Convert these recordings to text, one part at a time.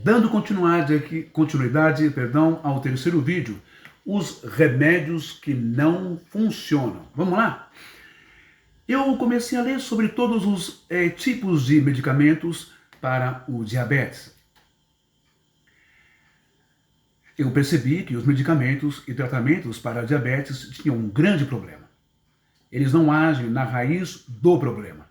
Dando continuidade ao terceiro vídeo, os remédios que não funcionam. Vamos lá? Eu comecei a ler sobre todos os tipos de medicamentos para o diabetes. Eu percebi que os medicamentos e tratamentos para diabetes tinham um grande problema. Eles não agem na raiz do problema.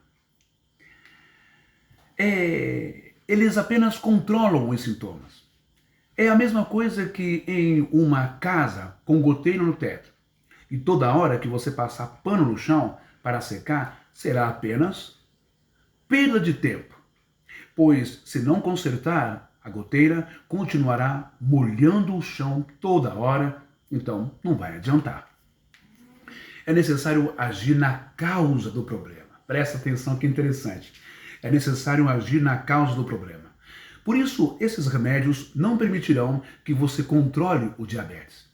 Eles apenas controlam os sintomas. É a mesma coisa que em uma casa com goteiro no teto. E toda hora que você passar pano no chão para secar, será apenas perda de tempo. Pois se não consertar, a goteira continuará molhando o chão toda hora, então não vai adiantar. É necessário agir na causa do problema. Presta atenção que interessante. É necessário agir na causa do problema. Por isso, esses remédios não permitirão que você controle o diabetes.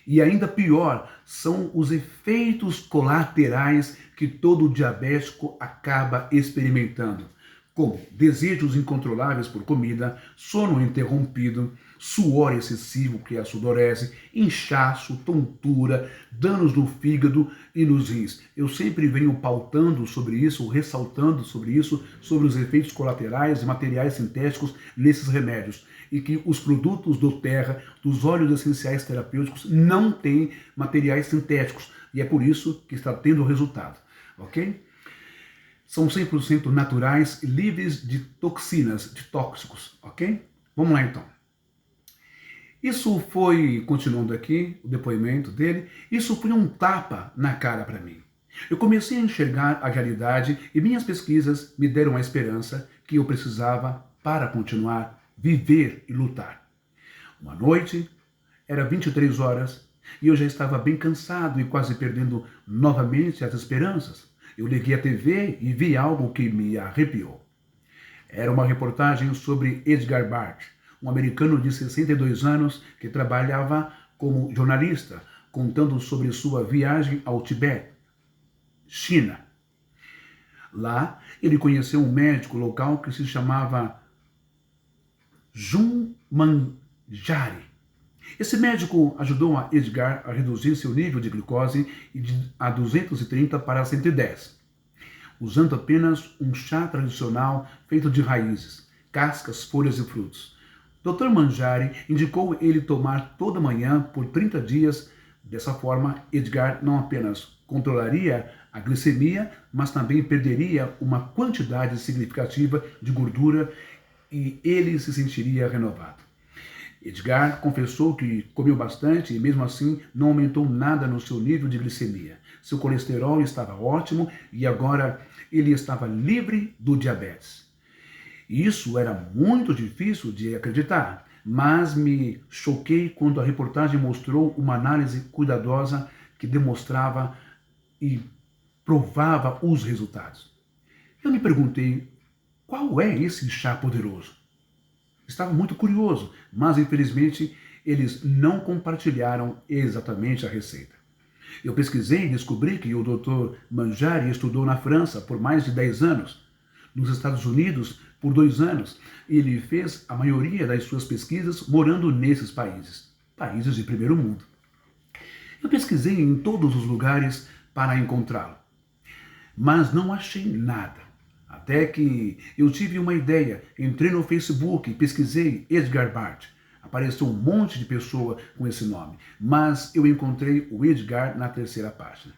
E ainda pior, são os efeitos colaterais que todo diabético acaba experimentando, como desejos incontroláveis por comida, sono interrompido, suor excessivo, que é a sudorese, inchaço, tontura, danos no fígado e nos rins. Eu sempre venho pautando sobre isso, ressaltando sobre isso, sobre os efeitos colaterais e materiais sintéticos nesses remédios. E que os produtos do Terra, dos óleos essenciais terapêuticos, não têm materiais sintéticos. E é por isso que está tendo resultado, ok? São 100% naturais e livres de toxinas, de tóxicos, ok? Vamos lá então. Isso foi, continuando aqui, o depoimento dele, isso foi um tapa na cara para mim. Eu comecei a enxergar a realidade e minhas pesquisas me deram a esperança que eu precisava para continuar, viver e lutar. Uma noite, era 23 horas, e eu já estava bem cansado e quase perdendo novamente as esperanças. Eu liguei a TV e vi algo que me arrepiou. Era uma reportagem sobre Edgar Bart, um americano de 62 anos que trabalhava como jornalista, contando sobre sua viagem ao Tibete, China. Lá, ele conheceu um médico local que se chamava Jun Manjari. Esse médico ajudou a Edgar a reduzir seu nível de glicose a 230 para 110, usando apenas um chá tradicional feito de raízes, cascas, folhas e frutos. Dr. Manjari indicou ele tomar toda manhã por 30 dias. Dessa forma, Edgar não apenas controlaria a glicemia, mas também perderia uma quantidade significativa de gordura e ele se sentiria renovado. Edgar confessou que comeu bastante e mesmo assim não aumentou nada no seu nível de glicemia. Seu colesterol estava ótimo e agora ele estava livre do diabetes. Isso era muito difícil de acreditar, mas me choquei quando a reportagem mostrou uma análise cuidadosa que demonstrava e provava os resultados. Eu me perguntei, qual é esse chá poderoso? Estava muito curioso, mas infelizmente eles não compartilharam exatamente a receita. Eu pesquisei e descobri que o Dr. Manjari estudou na França por mais de 10 anos, nos Estados Unidos por 2 anos, e ele fez a maioria das suas pesquisas morando nesses países de primeiro mundo. Eu pesquisei em todos os lugares para encontrá-lo, mas não achei nada. Até que eu tive uma ideia, entrei no Facebook e pesquisei Edgar Bart. Apareceu um monte de pessoa com esse nome, mas eu encontrei o Edgar na 3ª página.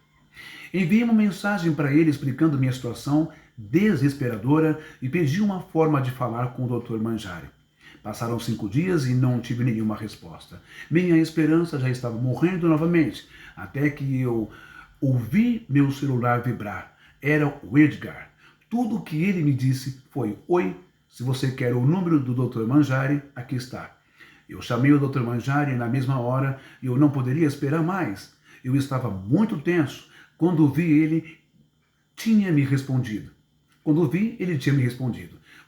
Enviei uma mensagem para ele explicando minha situação desesperadora e pedi uma forma de falar com o Dr. Manjari. Passaram 5 dias e não tive nenhuma resposta. Minha esperança já estava morrendo novamente, até que eu ouvi meu celular vibrar. Era o Edgar. Tudo o que ele me disse foi: oi, se você quer o número do Dr. Manjari, aqui está. Eu chamei o Dr. Manjari na mesma hora e eu não poderia esperar mais. Eu estava muito tenso. Quando vi ele, tinha me respondido.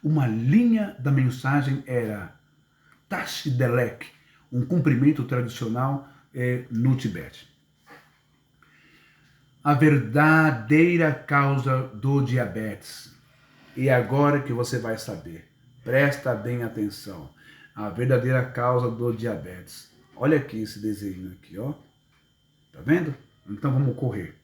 Uma linha da mensagem era Tashi Delek, um cumprimento tradicional no Tibete. A verdadeira causa do diabetes. E agora que você vai saber. Presta bem atenção. a verdadeira causa do diabetes. Olha aqui esse desenho aqui, ó. Tá vendo? Então vamos correr.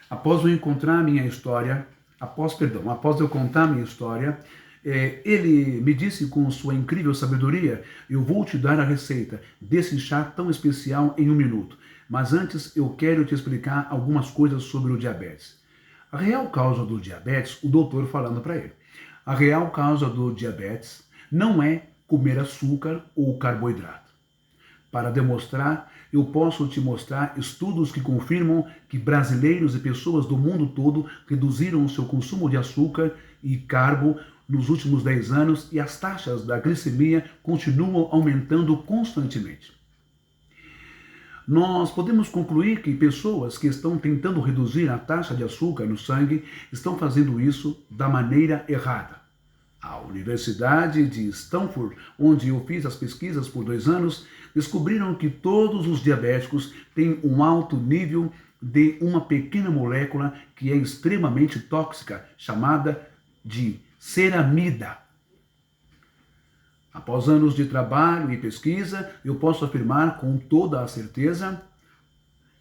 Após eu contar minha história, após eu contar minha história, ele me disse com sua incrível sabedoria: eu vou te dar a receita desse chá tão especial em 1 minuto. Mas antes eu quero te explicar algumas coisas sobre o diabetes. A real causa do diabetes, o doutor falando para ele, a real causa do diabetes não é comer açúcar ou carboidrato. Para demonstrar, eu posso te mostrar estudos que confirmam que brasileiros e pessoas do mundo todo reduziram o seu consumo de açúcar e carbo nos últimos 10 anos e as taxas da glicemia continuam aumentando constantemente. Nós podemos concluir que pessoas que estão tentando reduzir a taxa de açúcar no sangue estão fazendo isso da maneira errada. A Universidade de Stanford, onde eu fiz as pesquisas por 2 anos, descobriram que todos os diabéticos têm um alto nível de uma pequena molécula que é extremamente tóxica, chamada de ceramida. Após anos de trabalho e pesquisa, eu posso afirmar com toda a certeza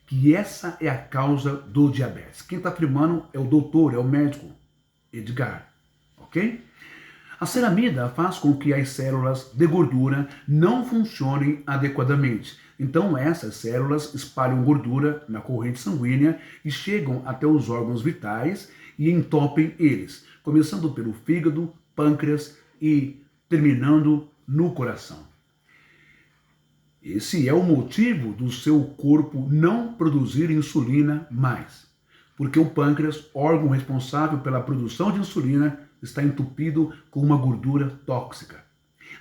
que essa é a causa do diabetes. Quem está afirmando é o doutor, é o médico Edgar, ok? A ceramida faz com que as células de gordura não funcionem adequadamente. Então essas células espalham gordura na corrente sanguínea e chegam até os órgãos vitais e entopem eles, começando pelo fígado, pâncreas e terminando no coração. Esse é o motivo do seu corpo não produzir insulina mais, porque o pâncreas, órgão responsável pela produção de insulina, está entupido com uma gordura tóxica.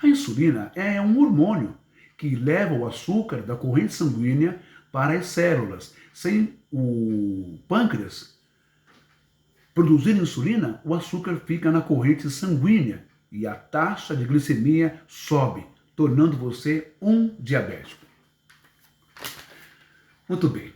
A insulina é um hormônio que leva o açúcar da corrente sanguínea para as células. Sem o pâncreas produzir insulina, o açúcar fica na corrente sanguínea e a taxa de glicemia sobe, tornando você um diabético. Muito bem.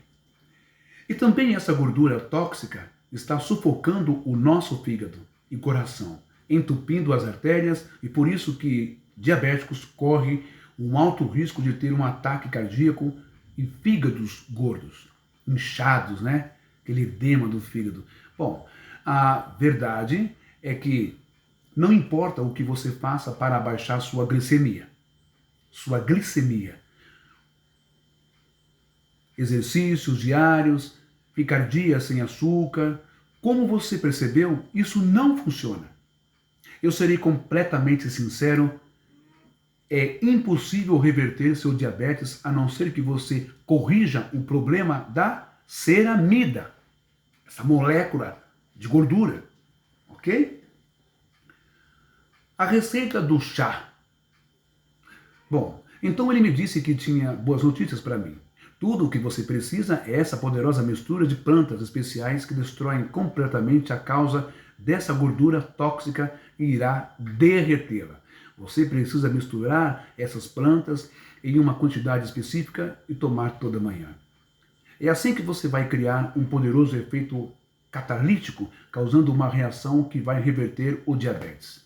E também essa gordura tóxica está sufocando o nosso fígado e coração, entupindo as artérias, e por isso que diabéticos correm um alto risco de ter um ataque cardíaco e fígados gordos, inchados, né? Aquele edema do fígado. Bom, a verdade é que não importa o que você faça para abaixar sua glicemia. Exercícios diários, picardia sem açúcar. Como você percebeu, isso não funciona. Eu serei completamente sincero, é impossível reverter seu diabetes a não ser que você corrija o problema da ceramida, essa molécula de gordura, ok? A receita do chá. Bom, então ele me disse que tinha boas notícias para mim. Tudo o que você precisa é essa poderosa mistura de plantas especiais que destroem completamente a causa dessa gordura tóxica e irá derretê-la. Você precisa misturar essas plantas em uma quantidade específica e tomar toda manhã. É assim que você vai criar um poderoso efeito catalítico, causando uma reação que vai reverter o diabetes.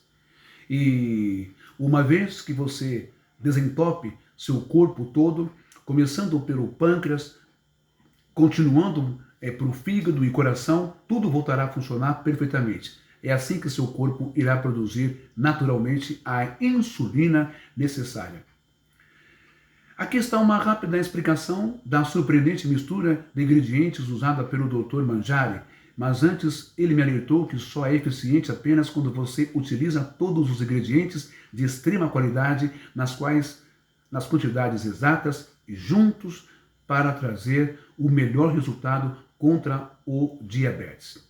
E uma vez que você desentope seu corpo todo, começando pelo pâncreas, continuando para o fígado e coração, tudo voltará a funcionar perfeitamente. É assim que seu corpo irá produzir naturalmente a insulina necessária. Aqui está uma rápida explicação da surpreendente mistura de ingredientes usada pelo Dr. Manjari, mas antes ele me alertou que só é eficiente apenas quando você utiliza todos os ingredientes de extrema qualidade nas quantidades exatas e juntos para trazer o melhor resultado contra o diabetes.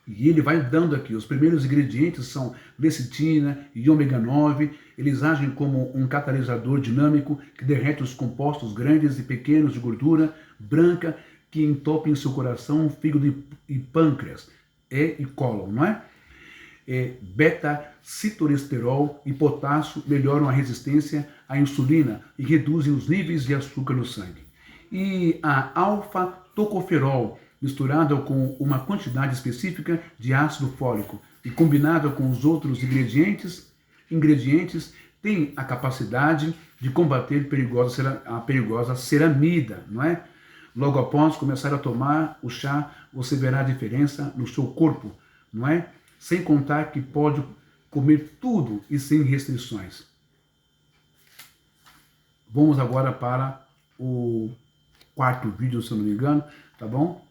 E ele vai dando aqui, os primeiros ingredientes são lecitina e ômega 9, eles agem como um catalisador dinâmico que derrete os compostos grandes e pequenos de gordura branca que entopem seu coração, fígado e pâncreas, e cólon, não é? Beta-citoresterol e potássio melhoram a resistência à insulina e reduzem os níveis de açúcar no sangue. E a alfa-tocoferol, misturada com uma quantidade específica de ácido fólico e combinada com os outros ingredientes, tem a capacidade de combater a perigosa ceramida, não é? Logo após começar a tomar o chá, você verá a diferença no seu corpo, não é? Sem contar que pode comer tudo e sem restrições. Vamos agora para o quarto vídeo, se eu não me engano, tá bom?